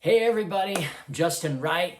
Hey everybody, I'm Justin Wright.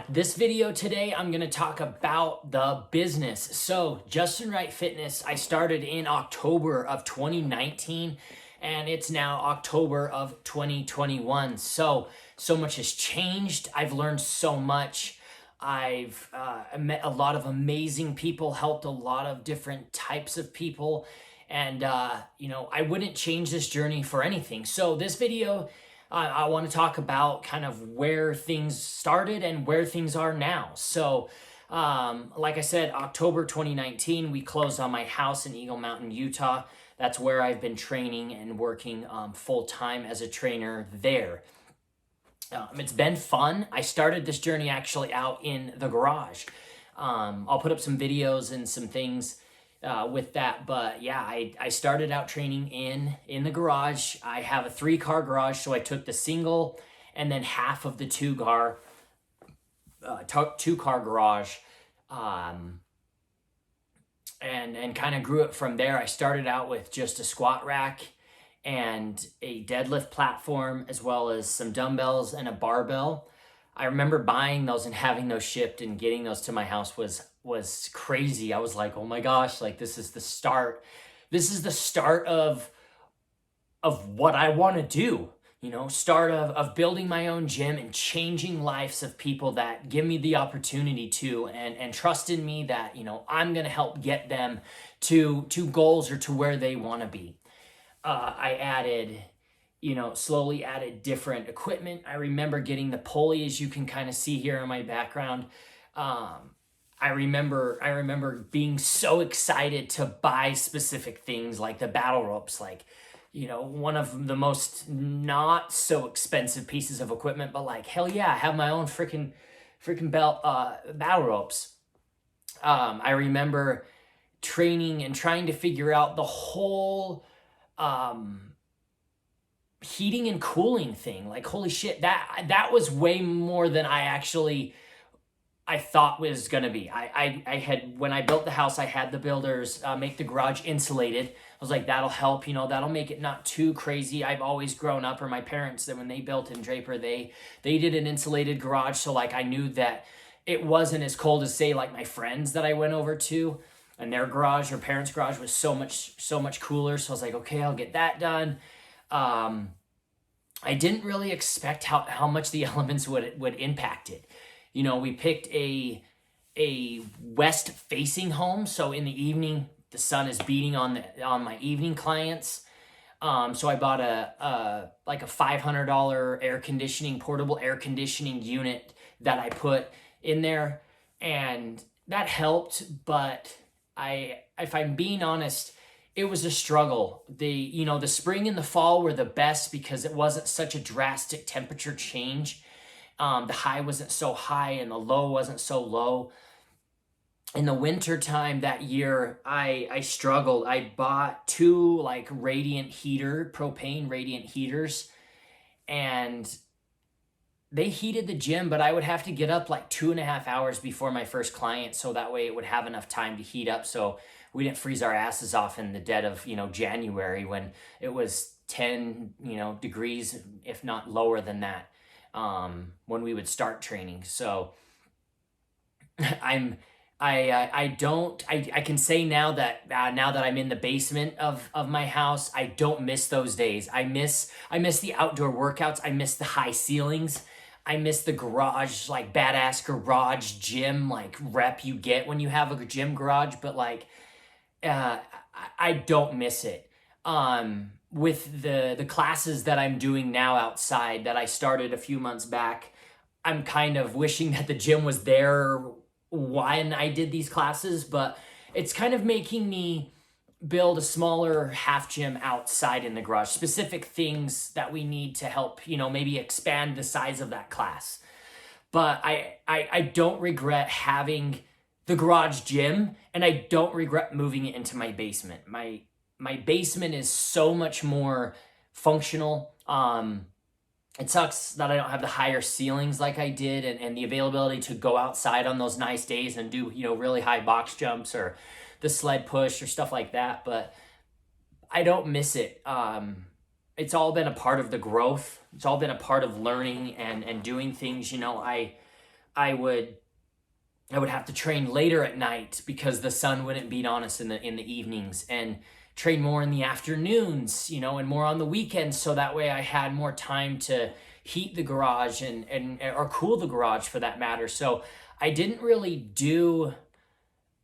This video today, I'm gonna talk about the business. So Justin Wright Fitness, I started in October of 2019 and it's now October of 2021. So much has changed. I've learned so much. I've met a lot of amazing people, helped a lot of different types of people. And, I wouldn't change this journey for anything. So this video, I want to talk about kind of where things started and where things are now. So, like I said, October 2019, we closed on my house in Eagle Mountain, Utah. That's where I've been training and working full time as a trainer there. It's been fun. I started this journey actually out in the garage. I'll put up some videos and some things with that, but yeah, I started out training in the garage. I have a 3-car garage, so I took the single and then half of the 2-car garage, and kind of grew it from there. I started out with just a squat rack and a deadlift platform, as well as some dumbbells and a barbell. I remember buying those and having those shipped and getting those to my house was crazy. I was like, oh my gosh, like this is the start. This is the start of what I want to do, start of building my own gym and changing lives of people that give me the opportunity to, and trust in me that, I'm going to help get them to goals or to where they want to be. I added, slowly added different equipment. I remember getting the pulley, as you can kind of see here in my background. I remember being so excited to buy specific things like the battle ropes, like, one of the most not so expensive pieces of equipment, but like, hell yeah, I have my own freaking belt, battle ropes. I remember training and trying to figure out the whole, heating and cooling thing. Like, holy shit, that was way more than I thought was gonna be. I had, when I built the house, I had the builders make the garage insulated. I was like, that'll help, that'll make it not too crazy. I've always grown up, or my parents, that when they built in Draper, they did an insulated garage. So like, I knew that it wasn't as cold as, say, like my friends that I went over to, and their garage, or parents' garage, was so much cooler. So I was like, okay, I'll get that done. I didn't really expect how much the elements would impact it. We picked a west facing home, so in the evening the sun is beating on my evening clients. So I bought a $500 portable air conditioning unit that I put in there, and that helped. But if I'm being honest, it was a struggle. The spring and the fall were the best because it wasn't such a drastic temperature change. The high wasn't so high and the low wasn't so low. In the winter time that year, I struggled. I bought 2 propane radiant heaters, and they heated the gym, but I would have to get up like 2.5 hours before my first client, so that way it would have enough time to heat up, so we didn't freeze our asses off in the dead of January, when it was 10 degrees, if not lower than that, when we would start training. So I can say now that I'm in the basement of my house, I don't miss those days. I miss the outdoor workouts. I miss the high ceilings. I miss the garage, like badass garage gym, like rep you get when you have a gym garage. But like, I don't miss it. With the classes that I'm doing now outside that I started a few months back, I'm kind of wishing that the gym was there when I did these classes, but it's kind of making me build a smaller half gym outside in the garage, specific things that we need to help, maybe expand the size of that class. But I don't regret having the garage gym, and I don't regret moving it into my basement. My basement is so much more functional. It sucks that I don't have the higher ceilings like I did, and the availability to go outside on those nice days and do, really high box jumps or the sled push or stuff like that. But I don't miss it. it's all been a part of the growth. It's all been a part of learning and doing things. I would have to train later at night because the sun wouldn't beat on us in the evenings, and train more in the afternoons, and more on the weekends, so that way I had more time to heat the garage and or cool the garage for that matter. So I didn't really do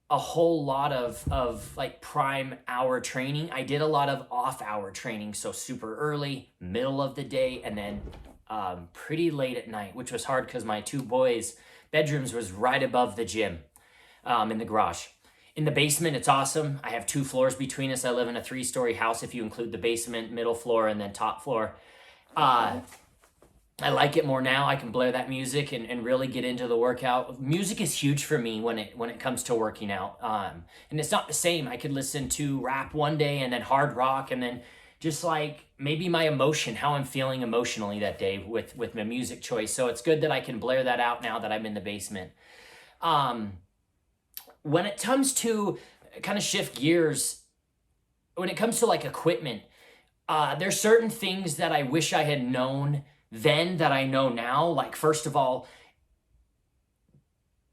a whole lot of like prime hour training. I did a lot of off hour training, so super early, middle of the day, and then pretty late at night, which was hard because my two boys' bedrooms was right above the gym in the garage. In the basement, it's awesome. I have 2 floors between us. I live in a 3-story house if you include the basement, middle floor, and then top floor. I like it more now. I can blare that music and really get into the workout. Music is huge for me when it comes to working out. And it's not the same. I could listen to rap one day and then hard rock, and then just like maybe my emotion, how I'm feeling emotionally that day with my music choice. So it's good that I can blare that out now that I'm in the basement. When it comes to kind of shift gears, when it comes to like equipment, there's certain things that I wish I had known then that I know now. Like, first of all,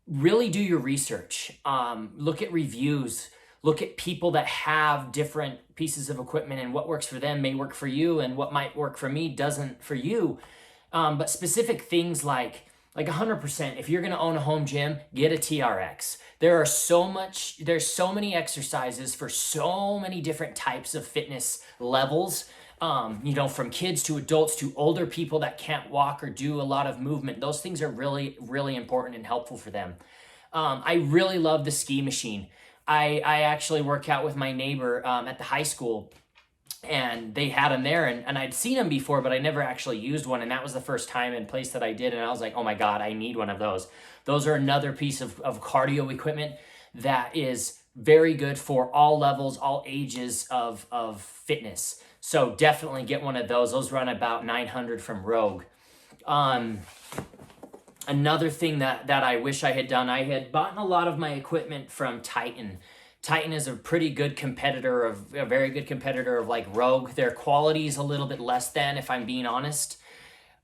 really do your research. Look at reviews. Look at people that have different pieces of equipment, and what works for them may work for you, and what might work for me doesn't for you. But specific things like 100%, if you're going to own a home gym, get a TRX. There's so many exercises for so many different types of fitness levels. From kids to adults to older people that can't walk or do a lot of movement. Those things are really, really important and helpful for them. I really love the ski machine. I actually work out with my neighbor at the high school, and they had them there, and I'd seen them before, but I never actually used one, and that was the first time and place that I did, and I was like, oh my God, I need one of those. Those are another piece of cardio equipment that is very good for all levels, all ages of fitness. So definitely get one of those. Those run about $900 from Rogue. Another thing that I wish I had done, I had bought a lot of my equipment from Titan. Titan is a very good competitor of like Rogue. Their quality is a little bit less than, if I'm being honest.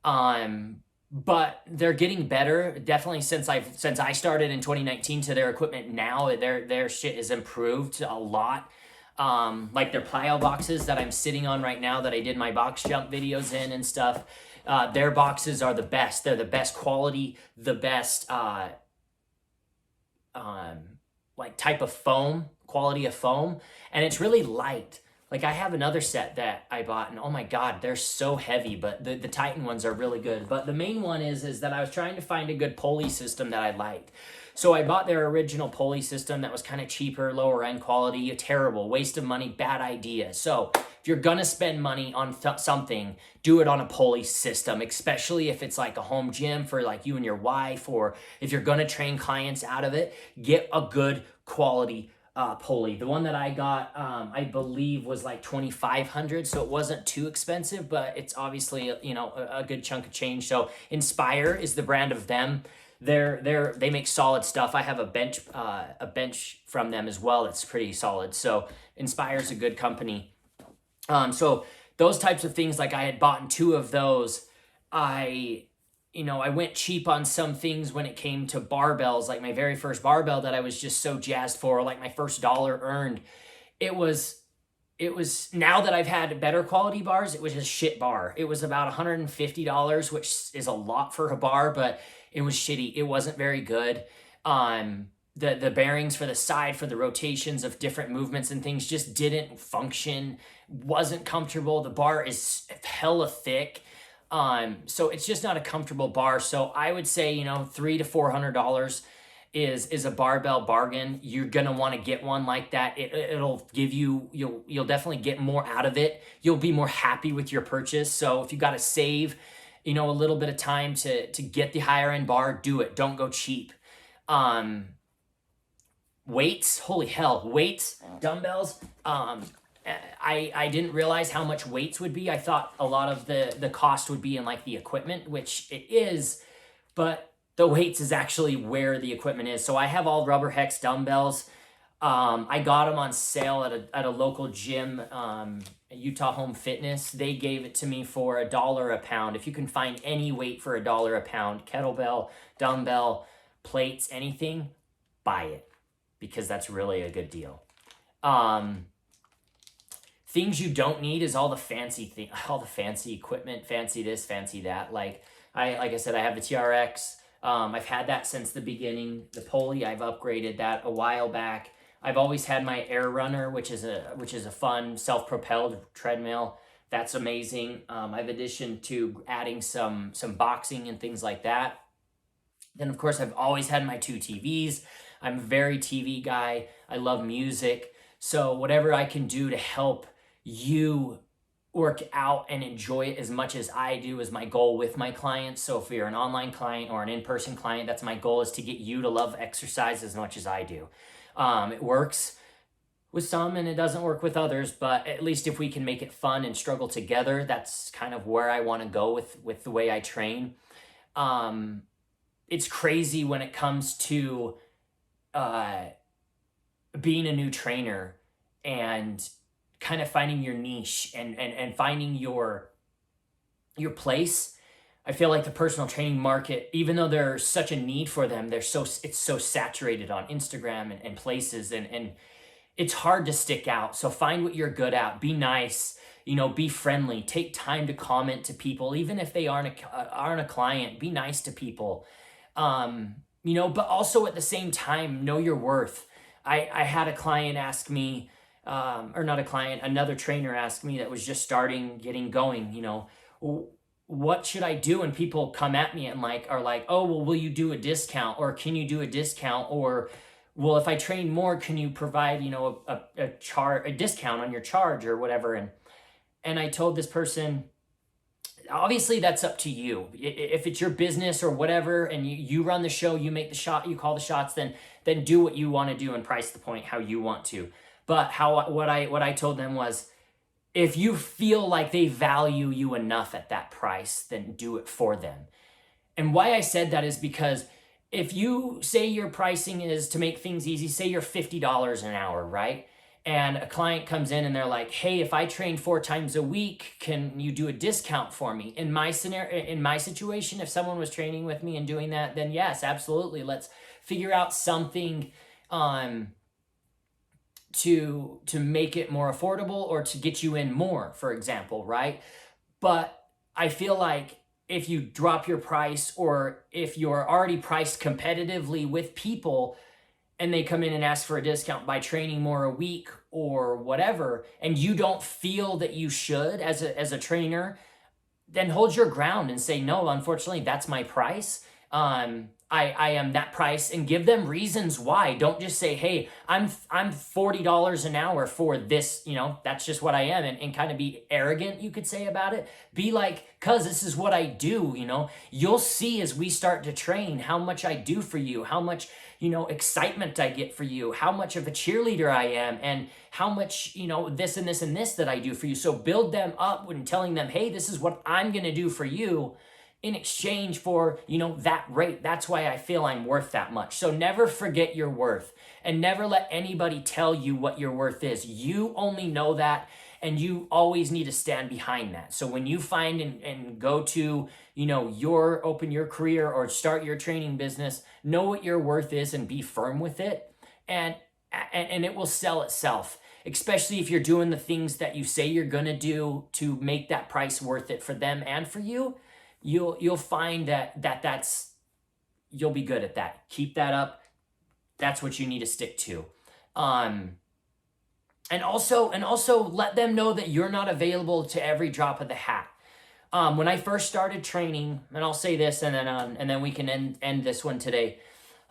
But they're getting better. Definitely since I started in 2019 to their equipment now, their shit has improved a lot. Like their plyo boxes that I'm sitting on right now that I did my box jump videos in and stuff. Their boxes are the best. They're the best quality, the best like type of foam, quality of foam, and it's really light. Like I have another set that I bought, and oh my God, they're so heavy, but the Titan ones are really good. But the main one is that I was trying to find a good pulley system that I liked. So I bought their original pulley system that was kind of cheaper, lower end quality, a terrible waste of money, bad idea. So if you're gonna spend money on something, do it on a pulley system, especially if it's like a home gym for like you and your wife, or if you're gonna train clients out of it, get a good quality pulley. The one that I got, I believe was like $2,500, so it wasn't too expensive, but it's obviously a good chunk of change. So Inspire is the brand of them. They make solid stuff. I have a bench from them as well that's pretty solid. So Inspire's a good company. So those types of things, like I had bought 2 of those. I went cheap on some things when it came to barbells, like my very first barbell that I was just so jazzed for, like my first dollar earned. It was now that I've had better quality bars, it was a shit bar. It was about $150, which is a lot for a bar, but it was shitty. It wasn't very good. The bearings for the side, for the rotations of different movements and things just didn't function, wasn't comfortable. The bar is hella thick. So it's just not a comfortable bar. So I would say, $300 to $400 is a barbell bargain. You're going to want to get one like that. It'll give you'll definitely get more out of it. You'll be more happy with your purchase. So if you got to save, a little bit of time to get the higher end bar, do it. Don't go cheap. Weights, holy hell, weights, dumbbells. I didn't realize how much weights would be. I thought a lot of the cost would be in like the equipment, which it is, but the weights is actually where the equipment is. So I have all rubber hex dumbbells. I got them on sale at a local gym Utah Home Fitness. They gave it to me for $1 a pound. If you can find any weight for $1 a pound, kettlebell, dumbbell, plates, anything, buy it, because that's really a good deal. Things you don't need is all the fancy equipment, fancy this, fancy that. Like I said, I have the TRX. I've had that since the beginning. The pulley, I've upgraded that a while back. I've always had my Air Runner, which is a fun self-propelled treadmill. That's amazing. I've addition to adding some boxing and things like that. Then of course I've always had my 2 TVs. I'm a very TV guy. I love music. So whatever I can do to help you work out and enjoy it as much as I do is my goal with my clients. So if you're an online client or an in-person client, that's my goal, is to get you to love exercise as much as I do. It works with some and it doesn't work with others, but at least if we can make it fun and struggle together, that's kind of where I want to go with the way I train. It's crazy when it comes to being a new trainer and kind of finding your niche and finding your place. I feel like the personal training market, even though there's such a need for them, it's so saturated on Instagram and places, and it's hard to stick out. So find what you're good at. Be nice, be friendly. Take time to comment to people, even if they aren't a client. Be nice to people, but also at the same time, know your worth. I had a client ask me, or not a client, another trainer asked me that was just starting, getting going, what should I do? And people come at me and are like, oh, well, will you do a discount? Or can you do a discount? Or, well, if I train more, can you provide, a discount on your charge or whatever? And I told this person, obviously that's up to you. If it's your business or whatever, and you run the show, you make the shot, you call the shots, then do what you want to do and price the point how you want to. But what I told them was, if you feel like they value you enough at that price, then do it for them. And why I said that is because if you say your pricing is, to make things easy, say you're $50 an hour, right? And a client comes in and they're like, hey, if I train 4 times a week, can you do a discount for me? In my scenario, in my situation, if someone was training with me and doing that, then yes, absolutely. Let's figure out something to make it more affordable or to get you in more, for example, right? But I feel like if you drop your price, or if you're already priced competitively with people and they come in and ask for a discount by training more a week or whatever, and you don't feel that you should as a trainer, then hold your ground and say, no, unfortunately, that's my price. I am that price, and give them reasons why. Don't just say, hey, I'm $40 an hour for this, that's just what I am, and kind of be arrogant, you could say, about it. Be like, cause this is what I do, You'll see as we start to train how much I do for you, how much, excitement I get for you, how much of a cheerleader I am, and how much, this and this and this that I do for you. So build them up when telling them, hey, this is what I'm gonna do for you in exchange for, that rate. That's why I feel I'm worth that much. So never forget your worth, and never let anybody tell you what your worth is. You only know that, and you always need to stand behind that. So when you find and go to, open your career or start your training business, know what your worth is and be firm with it. And it will sell itself, especially if you're doing the things that you say you're going to do to make that price worth it for them and for you. You'll find that's you'll be good at that. Keep that up. That's what you need to stick to. And also let them know that you're not available to every drop of the hat. When I first started training, and I'll say this, and then we can end this one today.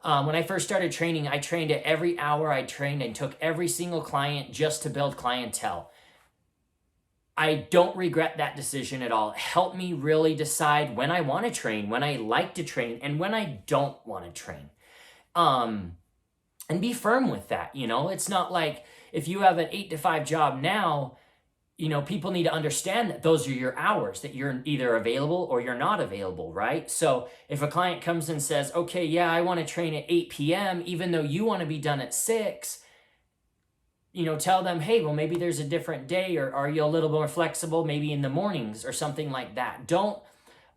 When I first started training, I trained at every hour I trained and took every single client just to build clientele. I don't regret that decision at all. It helped me really decide when I want to train, when I like to train, and when I don't want to train. And be firm with that. It's not like if you have an 8-to-5 job now, people need to understand that those are your hours, that you're either available or you're not available, right? So if a client comes and says, okay, yeah, I want to train at 8 p.m., even though you want to be done at 6, tell them, hey, well, maybe there's a different day, or are you a little more flexible, maybe in the mornings or something like that. Don't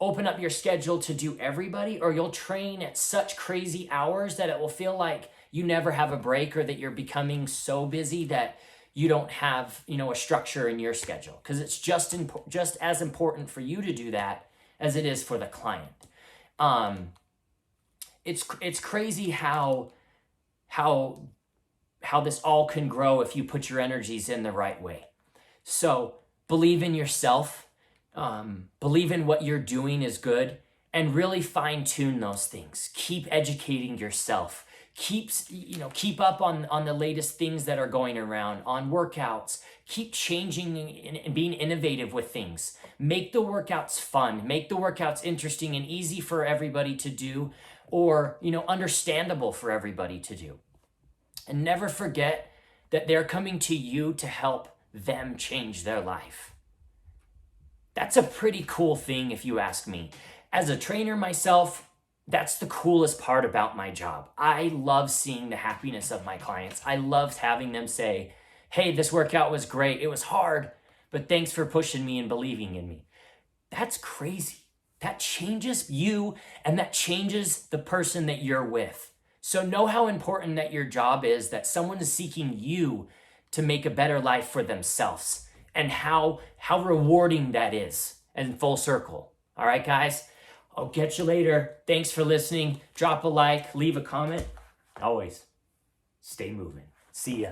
open up your schedule to do everybody, or you'll train at such crazy hours that it will feel like you never have a break, or that you're becoming so busy that you don't have, a structure in your schedule. Because it's just as important for you to do that as it is for the client. It's crazy how this all can grow if you put your energies in the right way. So believe in yourself, believe in what you're doing is good, and really fine tune those things. Keep educating yourself. Keep up on the latest things that are going around, on workouts. Keep changing and being innovative with things. Make the workouts fun. Make the workouts interesting and easy for everybody to do, or, understandable for everybody to do. And never forget that they're coming to you to help them change their life. That's a pretty cool thing, if you ask me. As a trainer myself, that's the coolest part about my job. I love seeing the happiness of my clients. I loved having them say, hey, this workout was great. It was hard, but thanks for pushing me and believing in me. That's crazy. That changes you, and that changes the person that you're with. So know how important that your job is, that someone is seeking you to make a better life for themselves, and how rewarding that is in full circle. All right, guys, I'll catch you later. Thanks for listening. Drop a like, leave a comment. Always stay moving. See ya.